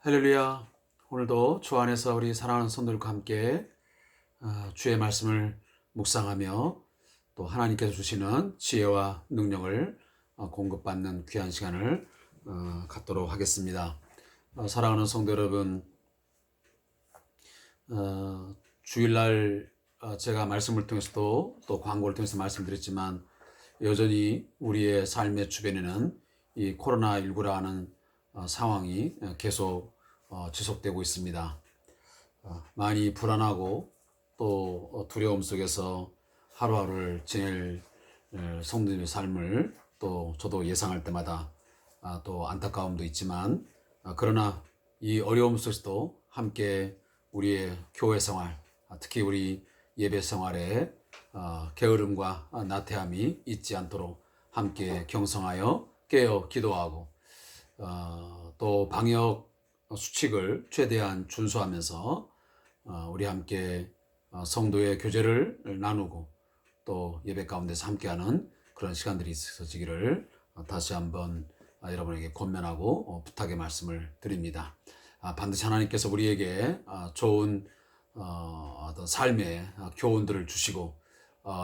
할렐루야. 오늘도 주 안에서 우리 사랑하는 성도들과 함께 주의 말씀을 묵상하며 또 하나님께서 주시는 지혜와 능력을 공급받는 귀한 시간을 갖도록 하겠습니다. 사랑하는 성도 여러분, 주일날 제가 말씀을 통해서도 또 광고를 통해서 말씀드렸지만 여전히 우리의 삶의 주변에는 이 코로나19라는 상황이 계속 지속되고 있습니다. 많이 불안하고 또 두려움 속에서 하루하루를 지낼 성도님의 삶을 또 저도 예상할 때마다 또 안타까움도 있지만 그러나 이 어려움 속에서도 함께 우리의 교회 생활, 특히 우리 예배 생활에 게으름과 나태함이 있지 않도록 함께 경성하여 깨어 기도하고 또 방역 수칙을 최대한 준수하면서 우리 함께 성도의 교제를 나누고 또 예배 가운데서 함께하는 그런 시간들이 있어지기를 다시 한번 여러분에게 권면하고 부탁의 말씀을 드립니다. 반드시 하나님께서 우리에게 좋은 어떤 삶의 교훈들을 주시고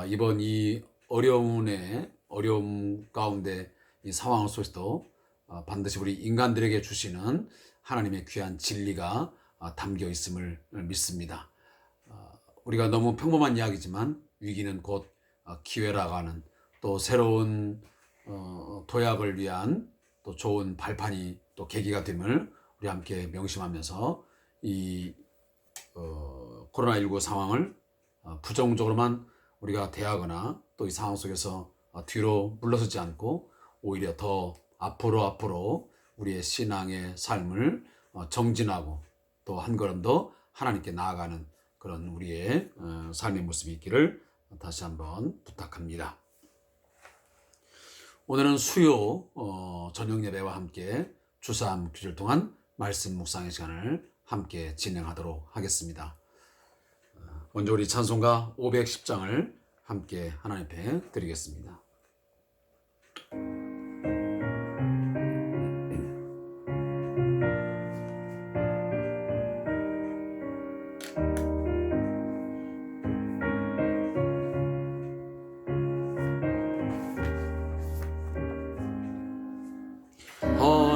이번 이 어려움 가운데 이 상황 속에서도 반드시 우리 인간들에게 주시는 하나님의 귀한 진리가 담겨 있음을 믿습니다. 우리가 너무 평범한 이야기지만 위기는 곧 기회라고 하는 또 새로운 도약을 위한 또 좋은 발판이 또 계기가 됨을 우리 함께 명심하면서 이 코로나19 상황을 부정적으로만 우리가 대하거나 또 이 상황 속에서 뒤로 물러서지 않고 오히려 더 앞으로 우리의 신앙의 삶을 정진하고 또 한 걸음 더 하나님께 나아가는 그런 우리의 삶의 모습이 있기를 다시 한번 부탁합니다. 오늘은 수요 저녁 예배와 함께 주삼 규절 동안 말씀 묵상의 시간을 함께 진행하도록 하겠습니다. 먼저 우리 찬송가 510장을 함께 하나님 앞에 드리겠습니다.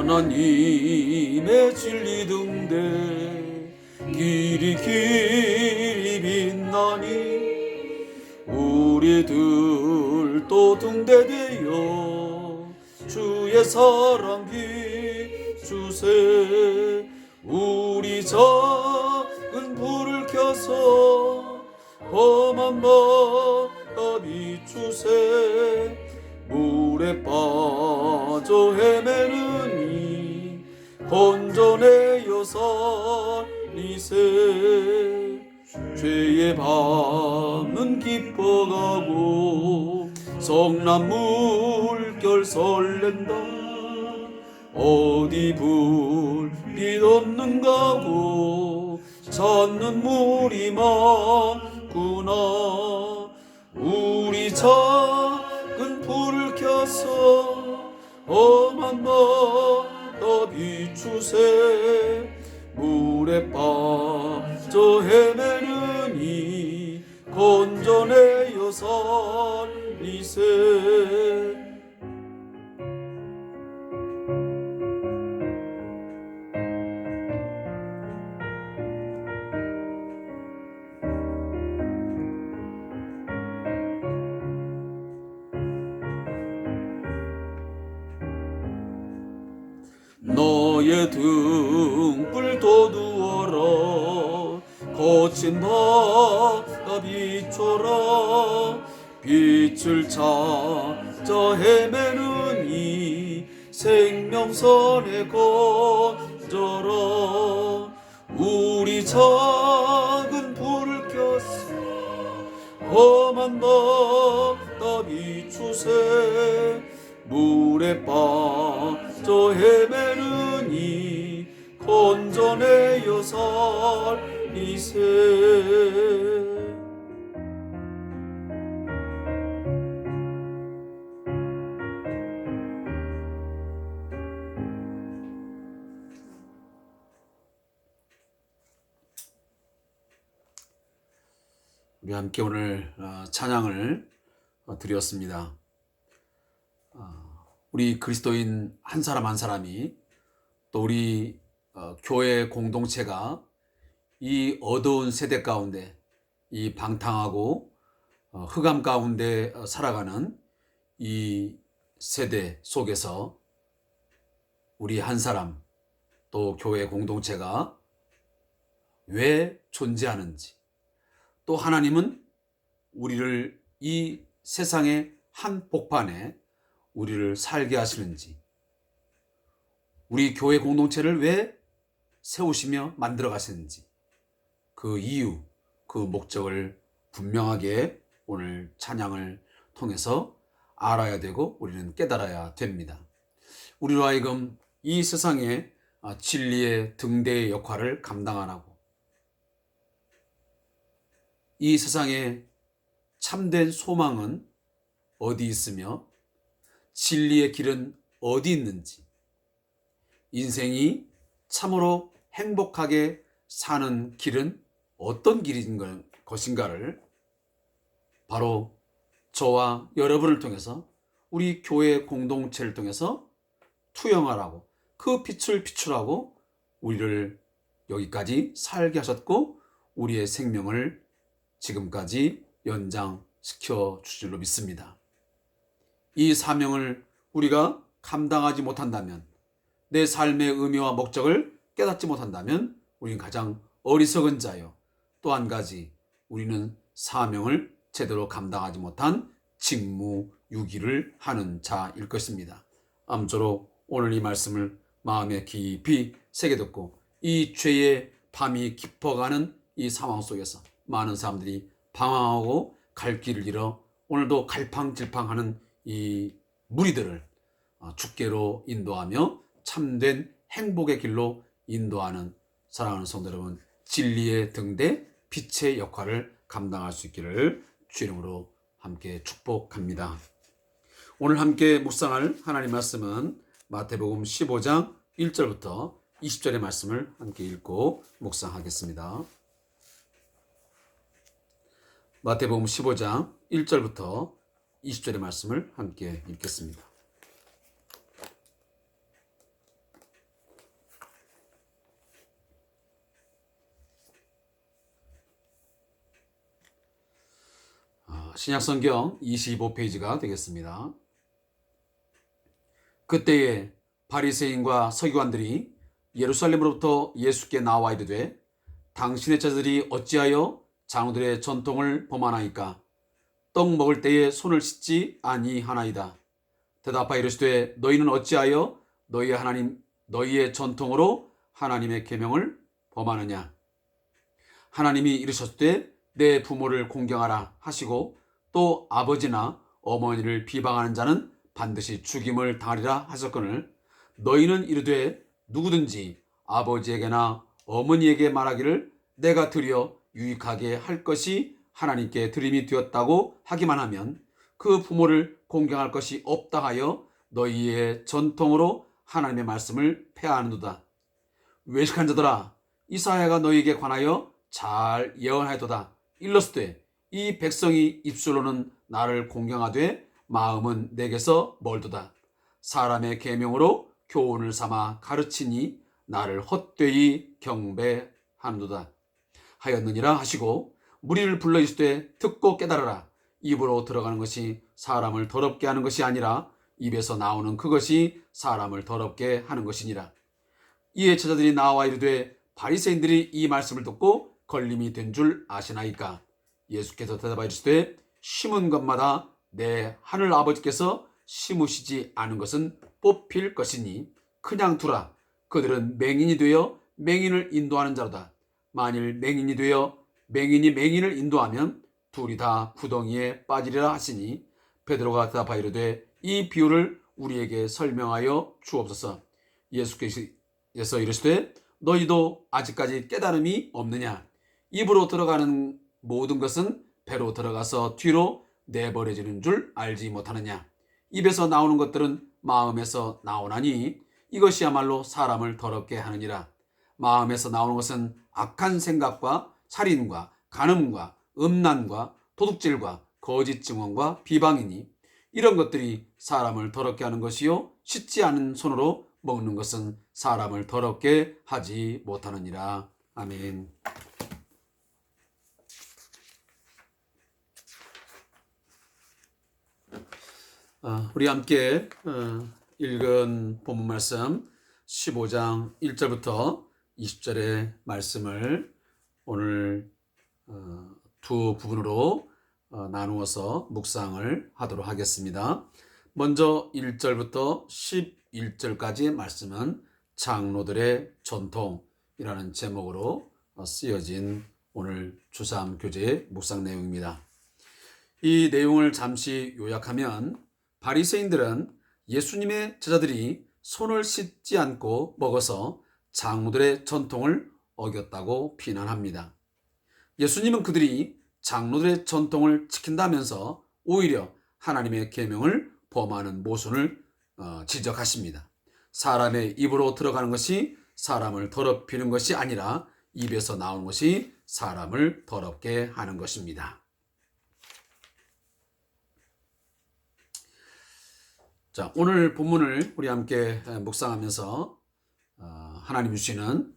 하나님의 진리 등대 길이 빛나니 우리들도 등대되어 주의 사랑 비추세. 우리 작은 불을 켜서 험한 바다 비추세. 물에 빠져 헤매느니 건져내어 살리세. 죄의 밤은 깊어가고 성난 물결 설렌다. 어디 불빛 없는가고 찾는 물이 많구나. 우리 작은 불을 켜서 험한 바다 비추세. 물에 빠져 헤매느니 건져내어 살리세. 너의 등불 돋우어라. 거친 바다 비춰라. 빛을 찾아 헤매느니 생명선에 건져라. 우리 작은 불을 켜서 험한 바다 비추세. 물에 빠져 헤매느니 건져내어 살리세. 우리 함께 오늘 찬양을 드렸습니다. 우리 그리스도인 한 사람 한 사람이 또 우리 교회 공동체가 이 어두운 세대 가운데, 이 방탕하고 흑암 가운데 살아가는 이 세대 속에서 우리 한 사람, 또 교회 공동체가 왜 존재하는지, 또 하나님은 우리를 이 세상의 한 복판에 우리를 살게 하시는지, 우리 교회 공동체를 왜 세우시며 만들어 가시는지, 그 이유, 그 목적을 분명하게 오늘 찬양을 통해서 알아야 되고 우리는 깨달아야 됩니다. 우리로 하여금 이 세상의 진리의 등대의 역할을 감당하라고, 이 세상에 참된 소망은 어디 있으며 진리의 길은 어디 있는지, 인생이 참으로 행복하게 사는 길은 어떤 길인 것인가를 바로 저와 여러분을 통해서, 우리 교회 공동체를 통해서 투영하라고, 그 빛을 비추라고 우리를 여기까지 살게 하셨고 우리의 생명을 지금까지 연장시켜 주실 줄로 믿습니다. 이 사명을 우리가 감당하지 못한다면, 내 삶의 의미와 목적을 깨닫지 못한다면 우리는 가장 어리석은 자요, 또 한 가지 우리는 사명을 제대로 감당하지 못한 직무유기를 하는 자일 것입니다. 아무쪼록 오늘 이 말씀을 마음에 깊이 새겨듣고 이 죄의 밤이 깊어가는 이 상황 속에서 많은 사람들이 방황하고 갈 길을 잃어 오늘도 갈팡질팡하는 이 무리들을 주께로 인도하며 참된 행복의 길로 인도하는 사랑하는 성도 여러분, 진리의 등대 빛의 역할을 감당할 수 있기를 주 이름으로 함께 축복합니다. 오늘 함께 묵상할 하나님 말씀은 마태복음 15장 1절부터 20절의 말씀을 함께 읽고 묵상하겠습니다. 마태복음 15장 1절부터 20절의 말씀을 함께 읽겠습니다. 신약성경 25페이지가 되겠습니다. 그때에 바리새인과 서기관들이 예루살렘으로부터 예수께 나와 이르되, 당신의 제자들이 어찌하여 장로들의 전통을 범하나이까? 떡 먹을 때에 손을 씻지 아니하나이다. 대답하여 이르시되, 너희는 어찌하여 너희의 전통으로 하나님의 계명을 범하느냐? 하나님이 이르셨되 내 부모를 공경하라 하시고, 또 아버지나 어머니를 비방하는 자는 반드시 죽임을 당하리라 하셨거늘, 너희는 이르되 누구든지 아버지에게나 어머니에게 말하기를 내가 드려 유익하게 할 것이 하나님께 드림이 되었다고 하기만 하면 그 부모를 공경할 것이 없다 하여 너희의 전통으로 하나님의 말씀을 폐하는도다. 외식한 자들아, 이사야가 너희에게 관하여 잘 예언하였도다. 일렀으되 이 백성이 입술로는 나를 공경하되 마음은 내게서 멀도다. 사람의 계명으로 교훈을 삼아 가르치니 나를 헛되이 경배하는도다 하였느니라 하시고, 무리를 불러 이르시되 듣고 깨달으라. 입으로 들어가는 것이 사람을 더럽게 하는 것이 아니라 입에서 나오는 그것이 사람을 더럽게 하는 것이니라. 이에 제자들이 나와 이르되, 바리새인들이 이 말씀을 듣고 걸림이 된 줄 아시나이까? 예수께서 대답하여 이르시되, 심은 것마다 내 하늘 아버지께서 심으시지 않은 것은 뽑힐 것이니 그냥 두라. 그들은 맹인이 되어 맹인을 인도하는 자로다. 만일 맹인이 되어 맹인이 맹인을 인도하면 둘이 다 구덩이에 빠지리라 하시니, 베드로가 대답하여 이르되, 이 비유를 우리에게 설명하여 주옵소서. 예수께서 이르시되, 너희도 아직까지 깨달음이 없느냐? 입으로 들어가는 모든 것은 배로 들어가서 뒤로 내버려지는 줄 알지 못하느냐? 입에서 나오는 것들은 마음에서 나오나니 이것이야말로 사람을 더럽게 하느니라. 마음에서 나오는 것은 악한 생각과 살인과 간음과 음란과 도둑질과 거짓 증언과 비방이니 이런 것들이 사람을 더럽게 하는 것이요 씻지 않은 손으로 먹는 것은 사람을 더럽게 하지 못하느니라. 아멘. 우리 함께 읽은 본문 말씀 15장 1절부터 20절의 말씀을 오늘 두 부분으로 나누어서 묵상을 하도록 하겠습니다. 먼저 1절부터 11절까지의 말씀은 장로들의 전통이라는 제목으로 쓰여진 오늘 주3 교재의 묵상 내용입니다. 이 내용을 잠시 요약하면 바리새인들은 예수님의 제자들이 손을 씻지 않고 먹어서 장로들의 전통을 어겼다고 비난합니다. 예수님은 그들이 장로들의 전통을 지킨다면서 오히려 하나님의 계명을 범하는 모순을 지적하십니다. 사람의 입으로 들어가는 것이 사람을 더럽히는 것이 아니라 입에서 나오는 것이 사람을 더럽게 하는 것입니다. 자, 오늘 본문을 우리 함께 묵상하면서 하나님 주시는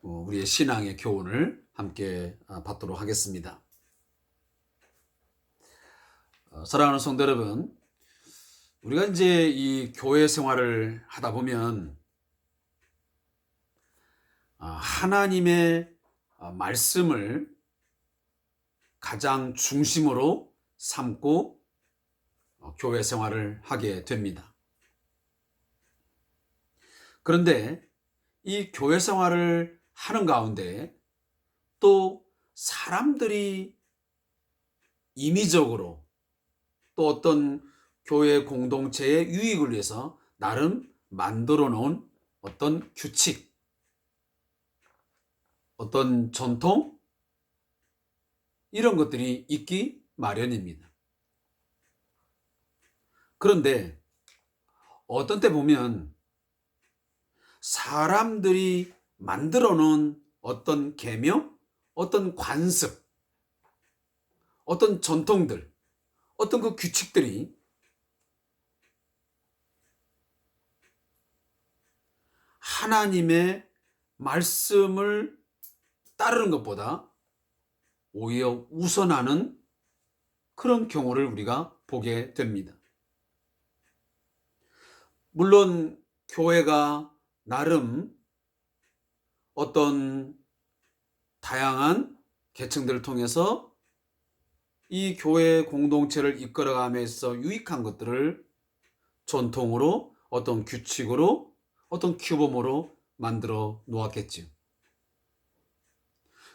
우리의 신앙의 교훈을 함께 받도록 하겠습니다. 사랑하는 성도 여러분, 우리가 이제 이 교회 생활을 하다 보면 하나님의 말씀을 가장 중심으로 삼고 교회 생활을 하게 됩니다. 그런데 이 교회 생활을 하는 가운데 또 사람들이 임의적으로 또 어떤 교회 공동체의 유익을 위해서 나름 만들어 놓은 어떤 규칙, 어떤 전통, 이런 것들이 있기 마련입니다. 그런데 어떤 때 보면 사람들이 만들어 놓은 어떤 계명, 어떤 관습, 어떤 전통들, 어떤 그 규칙들이 하나님의 말씀을 따르는 것보다 오히려 우선하는 그런 경우를 우리가 보게 됩니다. 물론 교회가 나름 어떤 다양한 계층들을 통해서 이 교회 공동체를 이끌어가면서 유익한 것들을 전통으로 어떤 규칙으로 어떤 규범으로 만들어 놓았겠지요.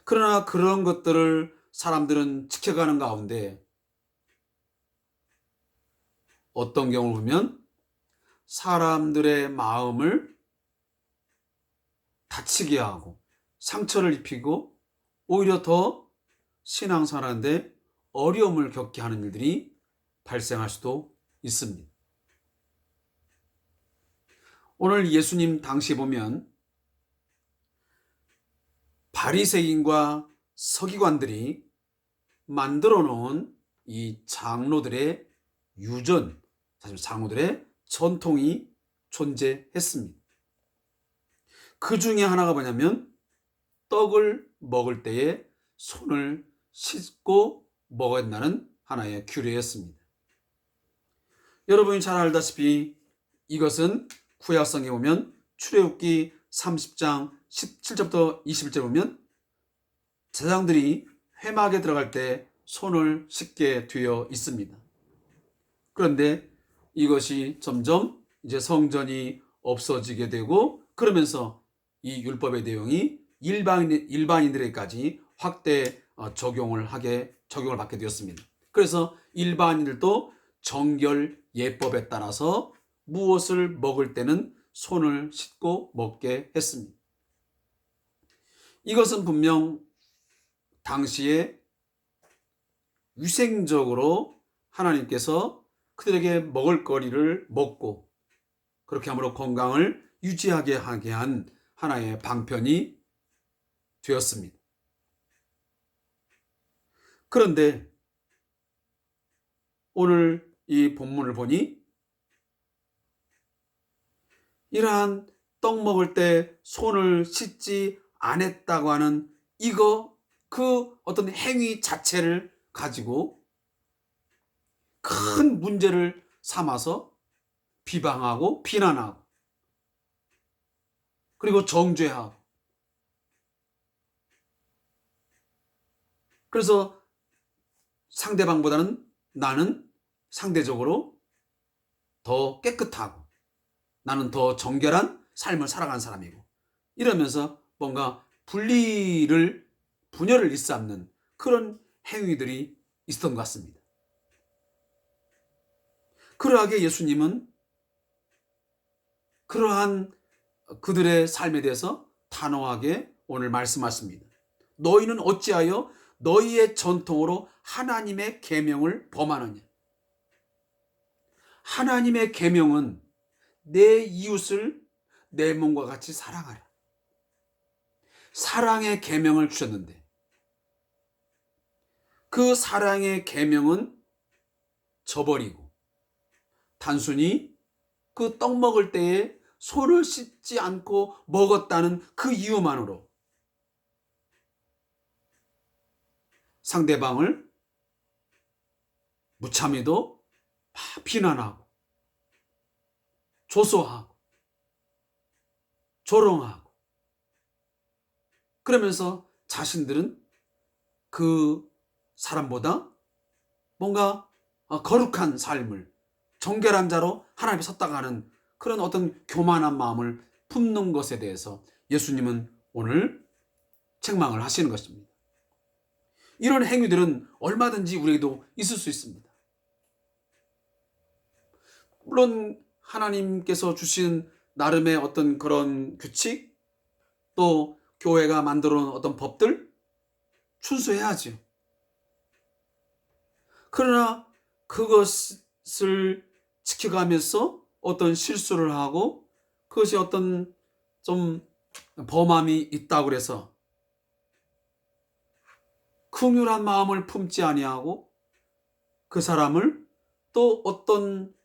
그러나 그런 것들을 사람들은 지켜가는 가운데 어떤 경우를 보면 사람들의 마음을 다치게 하고 상처를 입히고 오히려 더 신앙생활하는데 어려움을 겪게 하는 일들이 발생할 수도 있습니다. 오늘 예수님 당시 보면 바리새인과 서기관들이 만들어 놓은 이 장로들의 유전, 사실 장로들의 전통이 존재했습니다. 그 중에 하나가 뭐냐면 떡을 먹을 때에 손을 씻고 먹어야 한다는 하나의 규례였습니다. 여러분이 잘 알다시피 이것은 구약성에 보면 출애굽기 30장 17절부터 21절 보면 제사장들이 회막에 들어갈 때 손을 씻게 되어 있습니다. 그런데 이것이 점점 이제 성전이 없어지게 되고 그러면서 이 율법의 내용이 일반인들에게까지 확대 적용을 받게 되었습니다. 그래서 일반인들도 정결 예법에 따라서 무엇을 먹을 때는 손을 씻고 먹게 했습니다. 이것은 분명 당시에 위생적으로 하나님께서 그들에게 먹을 거리를 먹고 그렇게 함으로 건강을 유지하게 하게 한 하나의 방편이 되었습니다. 그런데 오늘 이 본문을 보니 이러한 떡 먹을 때 손을 씻지 않았다고 하는 그 어떤 행위 자체를 가지고 큰 문제를 삼아서 비방하고 비난하고 그리고 정죄하고, 그래서 상대방보다는 나는 상대적으로 더 깨끗하고 나는 더 정결한 삶을 살아가는 사람이고, 이러면서 뭔가 분열을 일삼는 그런 행위들이 있었던 것 같습니다. 그러하게 예수님은 그러한 그들의 삶에 대해서 단호하게 오늘 말씀하십니다. 너희는 어찌하여 너희의 전통으로 하나님의 계명을 범하느냐. 하나님의 계명은 내 이웃을 내 몸과 같이 사랑하라. 사랑의 계명을 주셨는데 그 사랑의 계명은 저버리고 단순히 그 떡 먹을 때에 손을 씻지 않고 먹었다는 그 이유만으로 상대방을 무참히도 비난하고 조소하고 조롱하고, 그러면서 자신들은 그 사람보다 뭔가 거룩한 삶을 정결한 자로 하나님께 섰다가 하는 그런 어떤 교만한 마음을 품는 것에 대해서 예수님은 오늘 책망을 하시는 것입니다. 이런 행위들은 얼마든지 우리에게도 있을 수 있습니다. 물론 하나님께서 주신 나름의 어떤 그런 규칙, 또 교회가 만들어 놓은 어떤 법들 준수해야죠. 그러나 그것을 지켜가면서 어떤 실수를 하고 그것이 어떤 좀 범함이 있다고 해서 긍휼한 마음을 품지 아니하고 그 사람을 또 어떤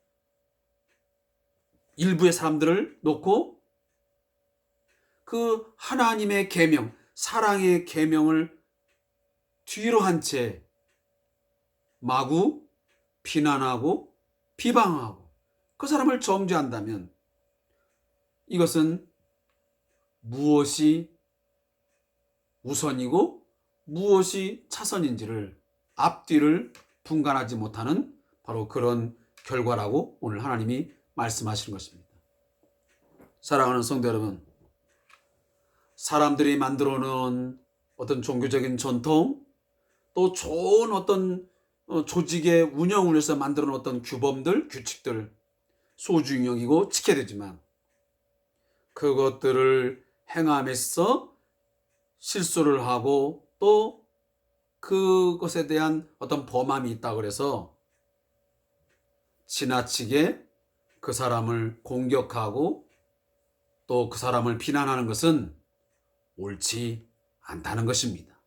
일부의 사람들을 놓고 그 하나님의 계명, 사랑의 계명을 뒤로 한 채 마구 비난하고 비방하고 그 사람을 정죄한다면 이것은 무엇이 우선이고 무엇이 차선인지를 앞뒤를 분간하지 못하는 바로 그런 결과라고 오늘 하나님이 말씀하시는 것입니다. 사랑하는 성도 여러분, 사람들이 만들어 놓은 어떤 종교적인 전통, 또 좋은 어떤 조직의 운영을 위해서 만들어 놓은 어떤 규범들, 규칙들 소중하고 지켜야 되지만 그것들을 행함에서 실수를 하고 또 그것에 대한 어떤 범함이 있다고 해서 지나치게 그 사람을 공격하고 또 그 사람을 비난하는 것은 옳지 않다는 것입니다.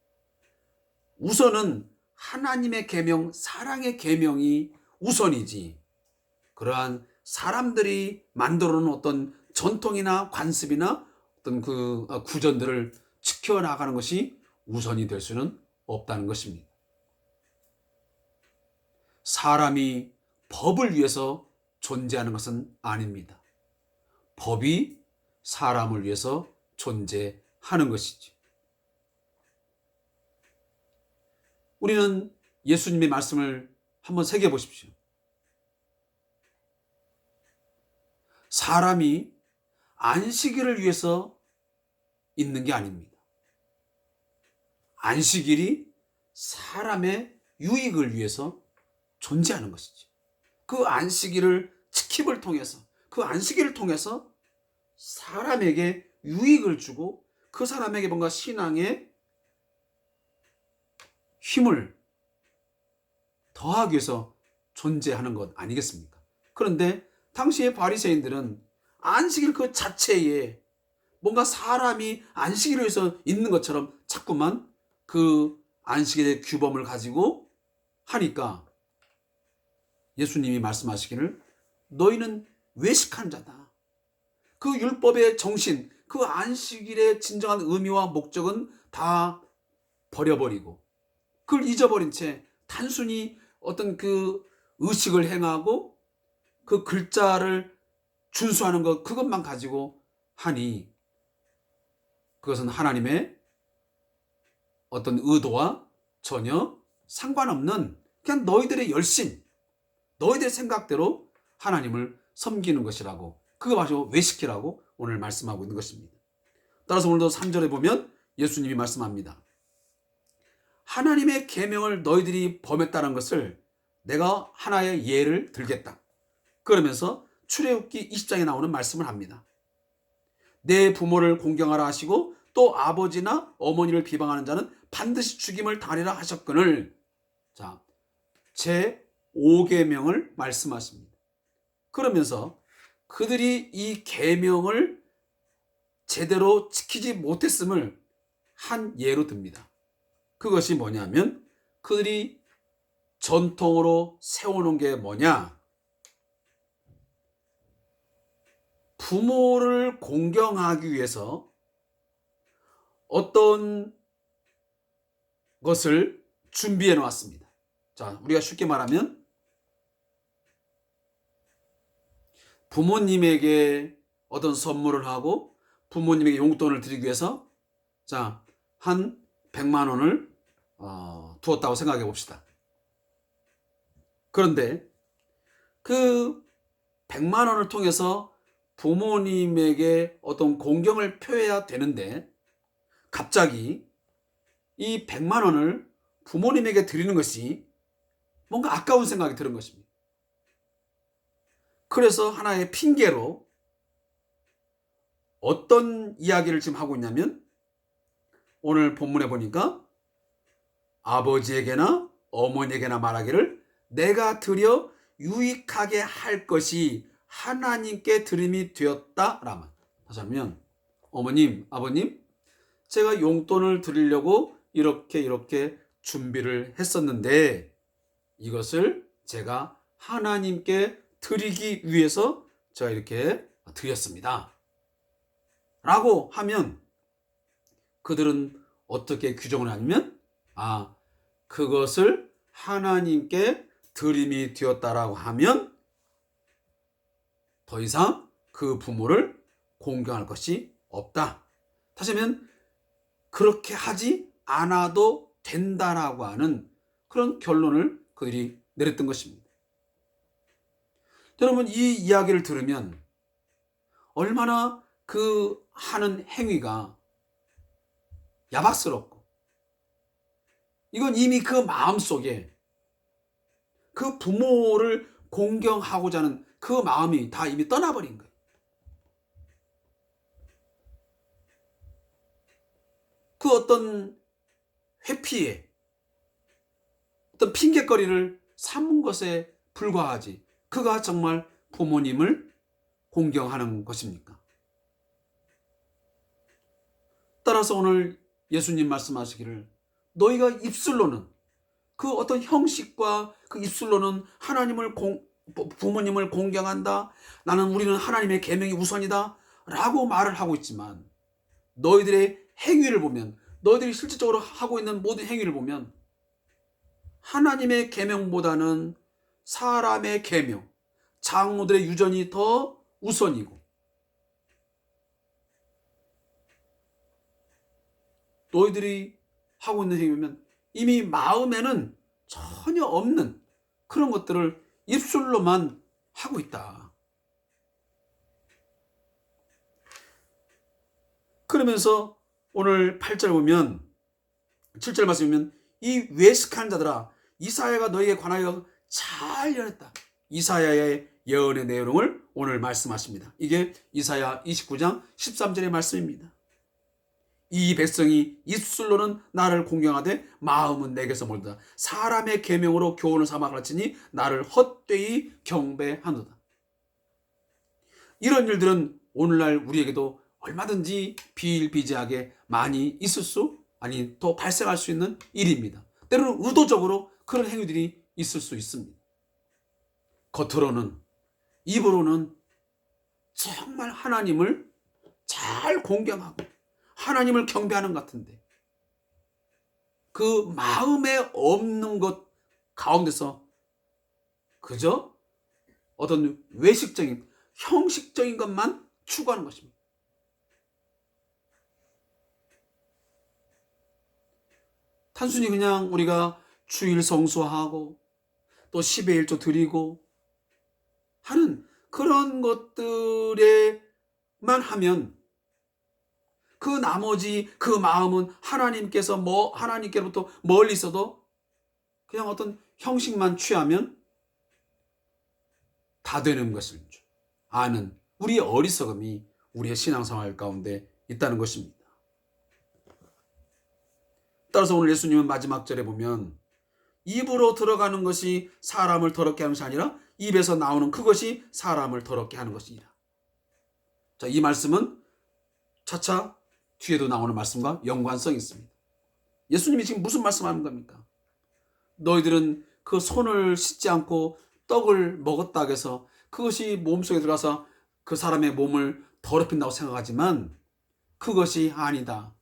우선은 하나님의 계명, 사랑의 계명이 우선이지 그러한 사람들이 만들어 놓은 어떤 전통이나 관습이나 어떤 그 구전들을 지켜나가는 것이 우선이 될 수는 없다는 것입니다. 사람이 법을 위해서 존재하는 것은 아닙니다. 법이 사람을 위해서 존재하는 것이지. 우리는 예수님의 말씀을 한번 새겨보십시오. 사람이 안식일을 위해서 있는 게 아닙니다. 안식일이 사람의 유익을 위해서 존재하는 것이지. 그 안식일을 지킴을 통해서, 그 안식일을 통해서 사람에게 유익을 주고 그 사람에게 뭔가 신앙의 힘을 더하기 위해서 존재하는 것 아니겠습니까? 그런데 당시의 바리새인들은 안식일 그 자체에 뭔가 사람이 안식일을 위해서 있는 것처럼 자꾸만 그 안식에 대해 규범을 가지고 하니까 예수님이 말씀하시기를 너희는 외식한 자다. 그 율법의 정신, 그 안식일의 진정한 의미와 목적은 다 버려버리고 그걸 잊어버린 채 단순히 어떤 그 의식을 행하고 그 글자를 준수하는 것, 그것만 가지고 하니 그것은 하나님의 어떤 의도와 전혀 상관없는 그냥 너희들의 열심, 너희들의 생각대로 하나님을 섬기는 것이라고, 그거 바로 외식이라고 오늘 말씀하고 있는 것입니다. 따라서 오늘도 3절에 보면 예수님이 말씀합니다. 하나님의 계명을 너희들이 범했다는 것을 내가 하나의 예를 들겠다. 그러면서 출애굽기 20장에 나오는 말씀을 합니다. 내 부모를 공경하라 하시고 또 아버지나 어머니를 비방하는 자는 반드시 죽임을 당하리라 하셨거늘. 자, 제 5계명을 말씀하십니다. 그러면서 그들이 이 계명을 제대로 지키지 못했음을 한 예로 듭니다. 그것이 뭐냐면 그들이 전통으로 세워놓은 게 뭐냐? 부모를 공경하기 위해서 어떤 것을 준비해 놓았습니다. 자, 우리가 쉽게 말하면 부모님에게 어떤 선물을 하고 부모님에게 용돈을 드리기 위해서 자, 한 100만 원을 두었다고 생각해 봅시다. 그런데 그 100만 원을 통해서 부모님에게 어떤 공경을 표해야 되는데 갑자기 이 100만 원을 부모님에게 드리는 것이 뭔가 아까운 생각이 드는 것입니다. 그래서 하나의 핑계로 어떤 이야기를 지금 하고 있냐면 오늘 본문에 보니까 아버지에게나 어머니에게나 말하기를 내가 드려 유익하게 할 것이 하나님께 드림이 되었다라면, 다시 하면 어머님, 아버님, 제가 용돈을 드리려고 이렇게 준비를 했었는데 이것을 제가 하나님께 드리기 위해서 제가 이렇게 드렸습니다. 라고 하면 그들은 어떻게 규정을 하냐면 그것을 하나님께 드림이 되었다라고 하면 더 이상 그 부모를 공경할 것이 없다. 다시 하면 그렇게 하지 않아도 된다라고 하는 그런 결론을 그들이 내렸던 것입니다. 여러분, 이 이야기를 들으면 얼마나 그 하는 행위가 야박스럽고 이건 이미 그 마음속에 그 부모를 공경하고자 하는 그 마음이 다 이미 떠나버린 거예요. 그 어떤 회피에 어떤 핑계거리를 삼은 것에 불과하지 그가 정말 부모님을 공경하는 것입니까? 따라서 오늘 예수님 말씀하시기를 너희가 입술로는 그 어떤 형식과 그 입술로는 부모님을 공경한다. 우리는 하나님의 계명이 우선이다. 라고 말을 하고 있지만 너희들의 행위를 보면 너희들이 실질적으로 하고 있는 모든 행위를 보면 하나님의 계명보다는 사람의 계명, 장로들의 유전이 더 우선이고 너희들이 하고 있는 행위면 이미 마음에는 전혀 없는 그런 것들을 입술로만 하고 있다. 그러면서 오늘 8절 보면 7절 말씀 보면 이 외식한 자들아 이사야가 너희에 관하여 잘 예언했다. 이사야의 예언의 내용을 오늘 말씀하십니다. 이게 이사야 29장 13절의 말씀입니다. 이 백성이 입술로는 나를 공경하되 마음은 내게서 멀다. 사람의 계명으로 교훈을 삼아 가르치니 나를 헛되이 경배하노다. 이런 일들은 오늘날 우리에게도 얼마든지 비일비재하게 많이 있을 수 아니 또 발생할 수 있는 일입니다. 때로는 의도적으로 그런 행위들이 있을 수 있습니다. 겉으로는, 입으로는 정말 하나님을 잘 공경하고 하나님을 경배하는 것 같은데 그 마음에 없는 것 가운데서 그저 어떤 외식적인, 형식적인 것만 추구하는 것입니다. 단순히 그냥 우리가 주일 성수하고 또 10의 1조 드리고 하는 그런 것들에만 하면 그 나머지 그 마음은 하나님께로부터 멀리 있어도 그냥 어떤 형식만 취하면 다 되는 것을 아는 우리의 어리석음이 우리의 신앙생활 가운데 있다는 것입니다. 따라서 오늘 예수님은 마지막 절에 보면 입으로 들어가는 것이 사람을 더럽게 하는 것이 아니라 입에서 나오는 그것이 사람을 더럽게 하는 것이니라. 자, 이 말씀은 차차 뒤에도 나오는 말씀과 연관성이 있습니다. 예수님이 지금 무슨 말씀하는 겁니까? 너희들은 그 손을 씻지 않고 떡을 먹었다 해서 그것이 몸속에 들어가서 그 사람의 몸을 더럽힌다고 생각하지만 그것이 아니다.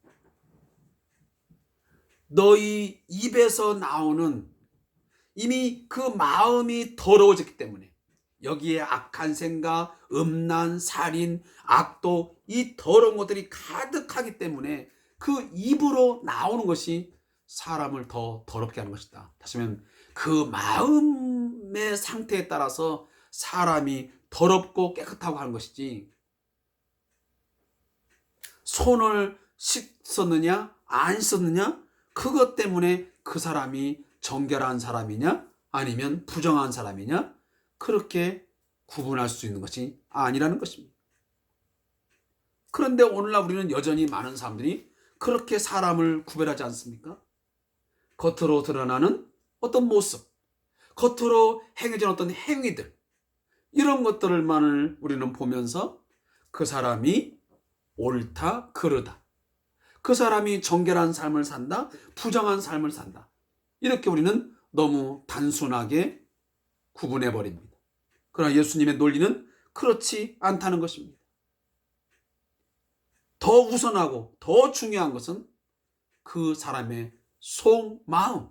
너희 입에서 나오는 이미 그 마음이 더러워졌기 때문에 여기에 악한 생각, 음란, 살인, 악도 이 더러운 것들이 가득하기 때문에 그 입으로 나오는 것이 사람을 더 더럽게 하는 것이다. 다시 말하면 그 마음의 상태에 따라서 사람이 더럽고 깨끗하고 하는 것이지 손을 씻었느냐 안 씻었느냐 그것 때문에 그 사람이 정결한 사람이냐 아니면 부정한 사람이냐 그렇게 구분할 수 있는 것이 아니라는 것입니다. 그런데 오늘날 우리는 여전히 많은 사람들이 그렇게 사람을 구별하지 않습니까? 겉으로 드러나는 어떤 모습, 겉으로 행해지는 어떤 행위들 이런 것들만을 우리는 보면서 그 사람이 옳다, 그르다. 그 사람이 정결한 삶을 산다, 부정한 삶을 산다. 이렇게 우리는 너무 단순하게 구분해버립니다. 그러나 예수님의 논리는 그렇지 않다는 것입니다. 더 우선하고 더 중요한 것은 그 사람의 속마음.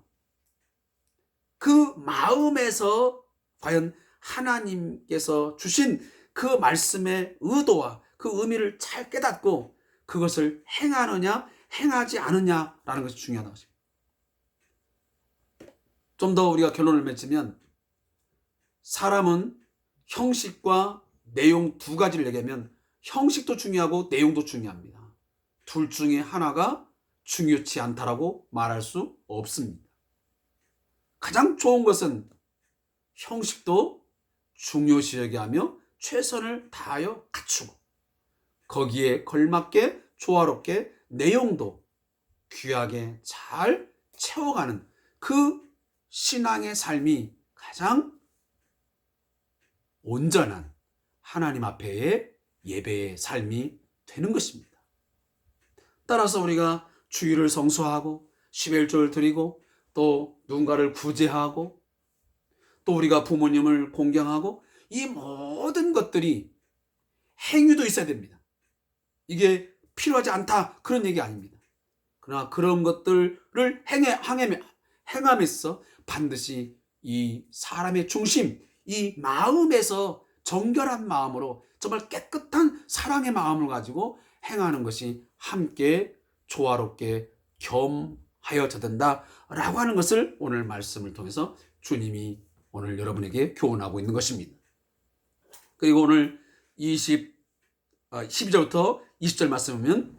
그 마음에서 과연 하나님께서 주신 그 말씀의 의도와 그 의미를 잘 깨닫고 그것을 행하느냐 행하지 않느냐라는 것이 중요하다고 하십니다. 좀 더 우리가 결론을 맺으면 사람은 형식과 내용 두 가지를 얘기하면 형식도 중요하고 내용도 중요합니다. 둘 중에 하나가 중요치 않다라고 말할 수 없습니다. 가장 좋은 것은 형식도 중요시 여기하며 최선을 다하여 갖추고 거기에 걸맞게 조화롭게 내용도 귀하게 잘 채워가는 그 신앙의 삶이 가장 온전한 하나님 앞에의 예배의 삶이 되는 것입니다. 따라서 우리가 주일을 성수하고 11조를 드리고 또 누군가를 구제하고 또 우리가 부모님을 공경하고 이 모든 것들이 행위도 있어야 됩니다. 이게 필요하지 않다 그런 얘기 아닙니다. 그러나 그런 것들을 행함에서 반드시 이 사람의 중심, 이 마음에서 정결한 마음으로 정말 깨끗한 사랑의 마음을 가지고 행하는 것이 함께 조화롭게 겸하여져야 된다라고 하는 것을 오늘 말씀을 통해서 주님이 오늘 여러분에게 교훈하고 있는 것입니다. 그리고 오늘 12절부터 20절 말씀을 보면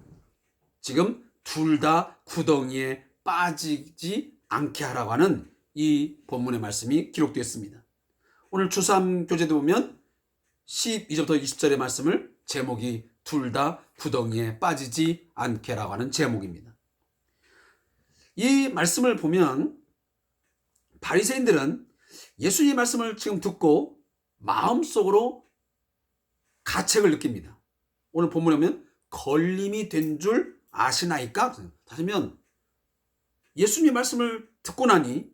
지금 둘 다 구덩이에 빠지지 않게 하라고 하는 이 본문의 말씀이 기록되어 있습니다. 오늘 주3 교재도 보면 12절부터 20절의 말씀을 제목이 둘 다 구덩이에 빠지지 않게라고 하는 제목입니다. 이 말씀을 보면 바리새인들은 예수님의 말씀을 지금 듣고 마음속으로 가책을 느낍니다. 오늘 본문에 보면 걸림이 된 줄 아시나이까? 다시면 예수님의 말씀을 듣고 나니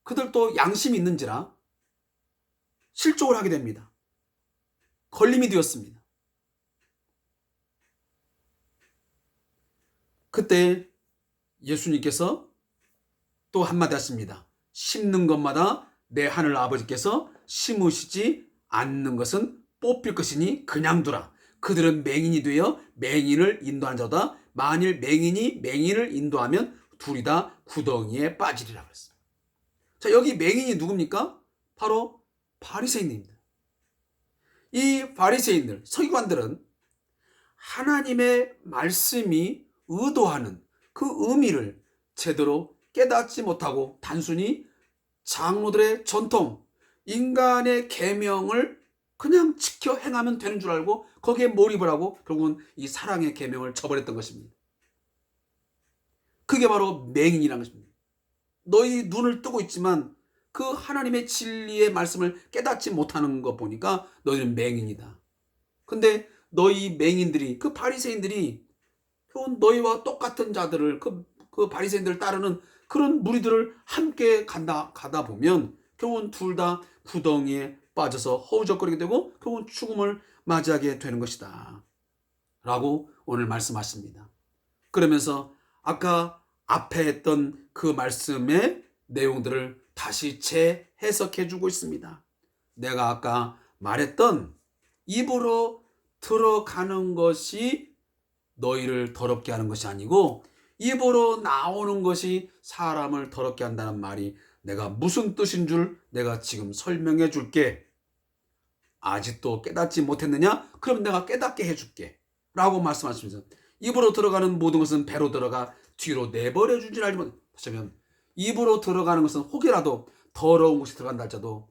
그들도 양심이 있는지라 실족을 하게 됩니다. 걸림이 되었습니다. 그때 예수님께서 또 한마디 하십니다. 심는 것마다 내 하늘 아버지께서 심으시지 않는 것은 뽑힐 것이니 그냥 두라. 그들은 맹인이 되어 맹인을 인도한 자다. 만일 맹인이 맹인을 인도하면 둘이 다 구덩이에 빠지리라 그랬어요. 자, 여기 맹인이 누굽니까? 바로 바리새인입니다. 이 바리새인들, 서기관들은 하나님의 말씀이 의도하는 그 의미를 제대로 깨닫지 못하고 단순히 장로들의 전통, 인간의 계명을 그냥 지켜 행하면 되는 줄 알고 거기에 몰입을 하고 결국은 이 사랑의 계명을 저버렸던 것입니다. 그게 바로 맹인이라는 것입니다. 너희 눈을 뜨고 있지만 그 하나님의 진리의 말씀을 깨닫지 못하는 것 보니까 너희는 맹인이다. 근데 너희 맹인들이, 그 바리새인들이 너희와 똑같은 자들을, 그 바리새인들을 따르는 그런 무리들을 함께 가다 보면 결국은 둘 다 구덩이에 빠져서 허우적거리게 되고 결국은 죽음을 맞이하게 되는 것이다 라고 오늘 말씀하십니다. 그러면서 아까 앞에 했던 그 말씀의 내용들을 다시 재해석해 주고 있습니다. 내가 아까 말했던 입으로 들어가는 것이 너희를 더럽게 하는 것이 아니고 입으로 나오는 것이 사람을 더럽게 한다는 말이 내가 무슨 뜻인 줄 내가 지금 설명해 줄게. 아직도 깨닫지 못했느냐? 그럼 내가 깨닫게 해줄게 라고 말씀하시면서 입으로 들어가는 모든 것은 배로 들어가 뒤로 내버려 준 줄 알지 못하면 입으로 들어가는 것은 혹이라도 더러운 것이 들어간다 할지라도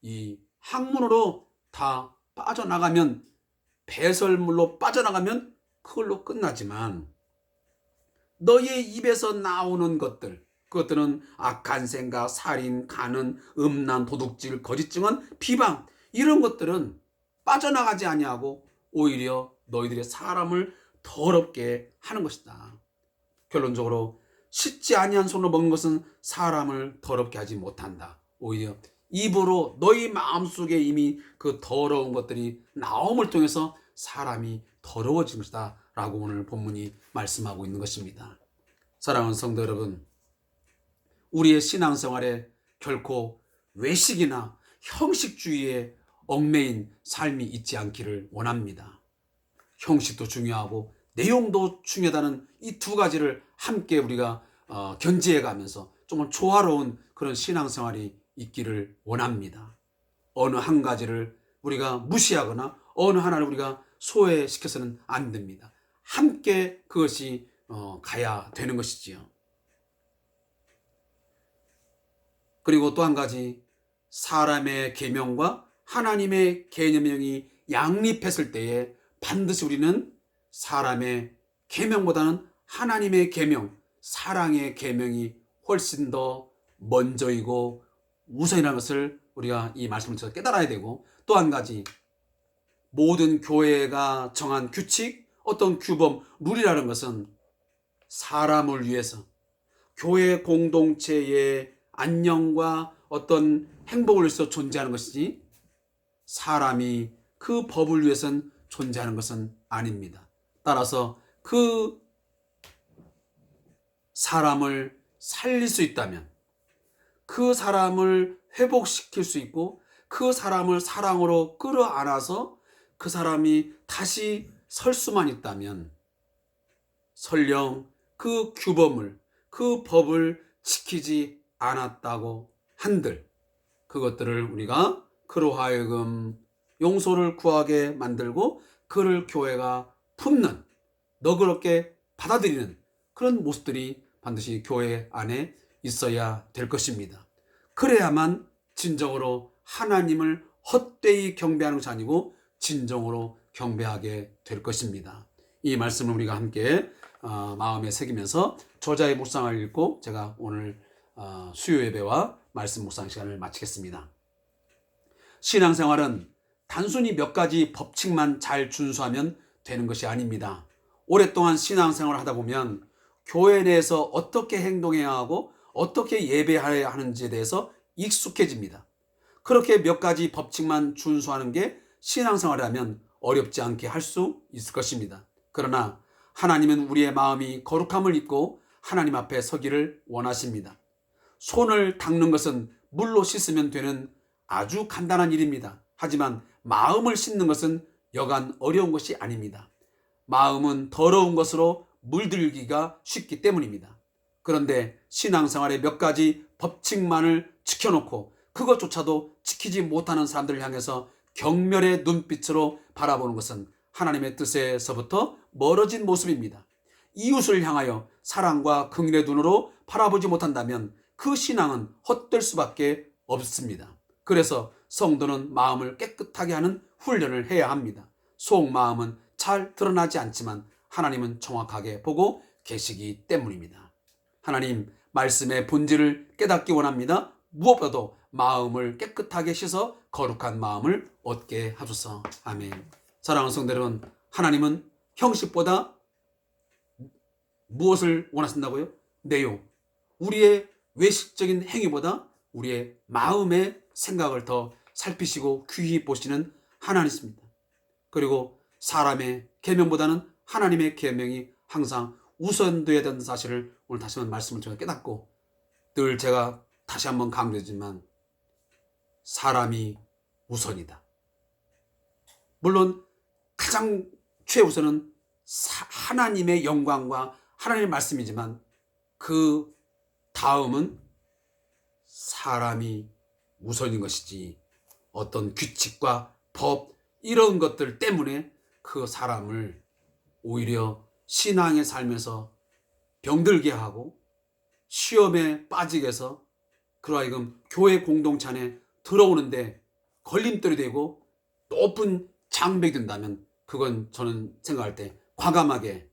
이 항문으로 다 빠져나가면, 배설물로 빠져나가면 그걸로 끝나지만 너희의 입에서 나오는 것들, 그것들은 악한 생각, 살인, 간음, 음란, 도둑질, 거짓 증언, 비방, 이런 것들은 빠져나가지 아니하고 오히려 너희들의 사람을 더럽게 하는 것이다. 결론적으로 씻지 아니한 손으로 먹는 것은 사람을 더럽게 하지 못한다. 오히려 입으로 너희 마음속에 이미 그 더러운 것들이 나옴을 통해서 사람이 더러워진 것이다 라고 오늘 본문이 말씀하고 있는 것입니다. 사랑하는 성도 여러분, 우리의 신앙생활에 결코 외식이나 형식주의에 얽매인 삶이 있지 않기를 원합니다. 형식도 중요하고 내용도 중요하다는 이 두 가지를 함께 우리가 견지해 가면서 정말 조화로운 그런 신앙생활이 있기를 원합니다. 어느 한 가지를 우리가 무시하거나 어느 하나를 우리가 소외시켜서는 안 됩니다. 함께 그것이 가야 되는 것이지요. 그리고 또 한 가지, 사람의 계명과 하나님의 계명이 양립했을 때에 반드시 우리는 사람의 계명보다는 하나님의 계명, 사랑의 계명이 훨씬 더 먼저이고 우선이라는 것을 우리가 이 말씀을 통해서 깨달아야 되고, 또 한 가지, 모든 교회가 정한 규칙, 어떤 규범, 룰이라는 것은 사람을 위해서 교회 공동체의 안녕과 어떤 행복을 위해서 존재하는 것이지 사람이 그 법을 위해서는 존재하는 것은 아닙니다. 따라서 그 사람을 살릴 수 있다면, 그 사람을 회복시킬 수 있고 그 사람을 사랑으로 끌어안아서 그 사람이 다시 설 수만 있다면 설령 그 규범을, 그 법을 지키지 않았다고 한들 그것들을 우리가 그로 하여금 용서를 구하게 만들고 그를 교회가 품는, 너그럽게 받아들이는 그런 모습들이 반드시 교회 안에 있어야 될 것입니다. 그래야만 진정으로 하나님을 헛되이 경배하는 것이 아니고 진정으로 경배하게 될 것입니다. 이 말씀을 우리가 함께 마음에 새기면서 저자의 묵상을 읽고 제가 오늘 수요 예배와 말씀 묵상 시간을 마치겠습니다. 신앙생활은 단순히 몇 가지 법칙만 잘 준수하면 되는 것이 아닙니다. 오랫동안 신앙생활을 하다 보면 교회 내에서 어떻게 행동해야 하고 어떻게 예배해야 하는지에 대해서 익숙해집니다. 그렇게 몇 가지 법칙만 준수하는 게 신앙생활이라면 어렵지 않게 할 수 있을 것입니다. 그러나 하나님은 우리의 마음이 거룩함을 입고 하나님 앞에 서기를 원하십니다. 손을 닦는 것은 물로 씻으면 되는 아주 간단한 일입니다. 하지만 마음을 씻는 것은 여간 어려운 것이 아닙니다. 마음은 더러운 것으로 물들기가 쉽기 때문입니다. 그런데 신앙생활의 몇 가지 법칙만을 지켜놓고 그것조차도 지키지 못하는 사람들을 향해서 경멸의 눈빛으로 바라보는 것은 하나님의 뜻에서부터 멀어진 모습입니다. 이웃을 향하여 사랑과 긍휼의 눈으로 바라보지 못한다면 그 신앙은 헛될 수밖에 없습니다. 그래서 성도는 마음을 깨끗하게 하는 훈련을 해야 합니다. 속마음은 잘 드러나지 않지만 하나님은 정확하게 보고 계시기 때문입니다. 하나님 말씀의 본질을 깨닫기 원합니다. 무엇보다도 마음을 깨끗하게 씻어 거룩한 마음을 얻게 하소서. 아멘. 사랑하는 성도 여러분, 하나님은 형식보다 무엇을 원하신다고요? 내용. 우리의 외식적인 행위보다 우리의 마음의 생각을 더 살피시고 귀히 보시는 하나님이십니다. 그리고 사람의 계명보다는 하나님의 계명이 항상 우선되어야 된다는 사실을 오늘 다시 한번 말씀을 통해 깨닫고, 늘 제가 다시 한번 강조하지만 사람이 우선이다. 물론 가장 최우선은 하나님의 영광과 하나님의 말씀이지만 그 다음은 사람이 우선인 것이지, 어떤 규칙과 법 이런 것들 때문에 그 사람을 오히려 신앙의 삶에서 병들게 하고 시험에 빠지게 해서 그러하여금 교회 공동체 안에 들어오는데 걸림돌이 되고 높은 장벽이 된다면, 그건 저는 생각할 때 과감하게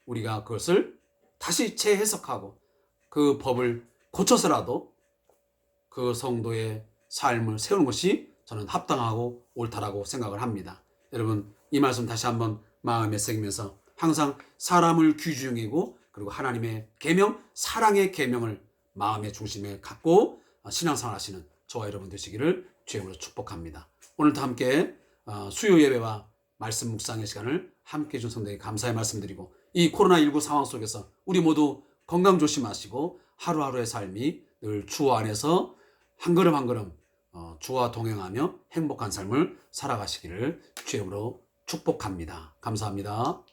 우리가 그것을 다시 재해석하고 그 법을 고쳐서라도 그 성도의 삶을 세우는 것이 저는 합당하고 옳다라고 생각을 합니다. 여러분, 이 말씀 다시 한번 마음에 새기면서 항상 사람을 귀중이고 그리고 하나님의 계명, 사랑의 계명을 마음의 중심에 갖고 신앙생활 하시는 저와 여러분 되시기를 주의 이름으로 축복합니다. 오늘도 함께 수요 예배와 말씀 묵상의 시간을 함께 해준 성도에게 감사의 말씀드리고, 이 코로나19 상황 속에서 우리 모두 건강 조심하시고 하루하루의 삶이 늘 주 안에서 한 걸음 한 걸음 주와 동행하며 행복한 삶을 살아가시기를 주의 이름으로 축복합니다. 감사합니다.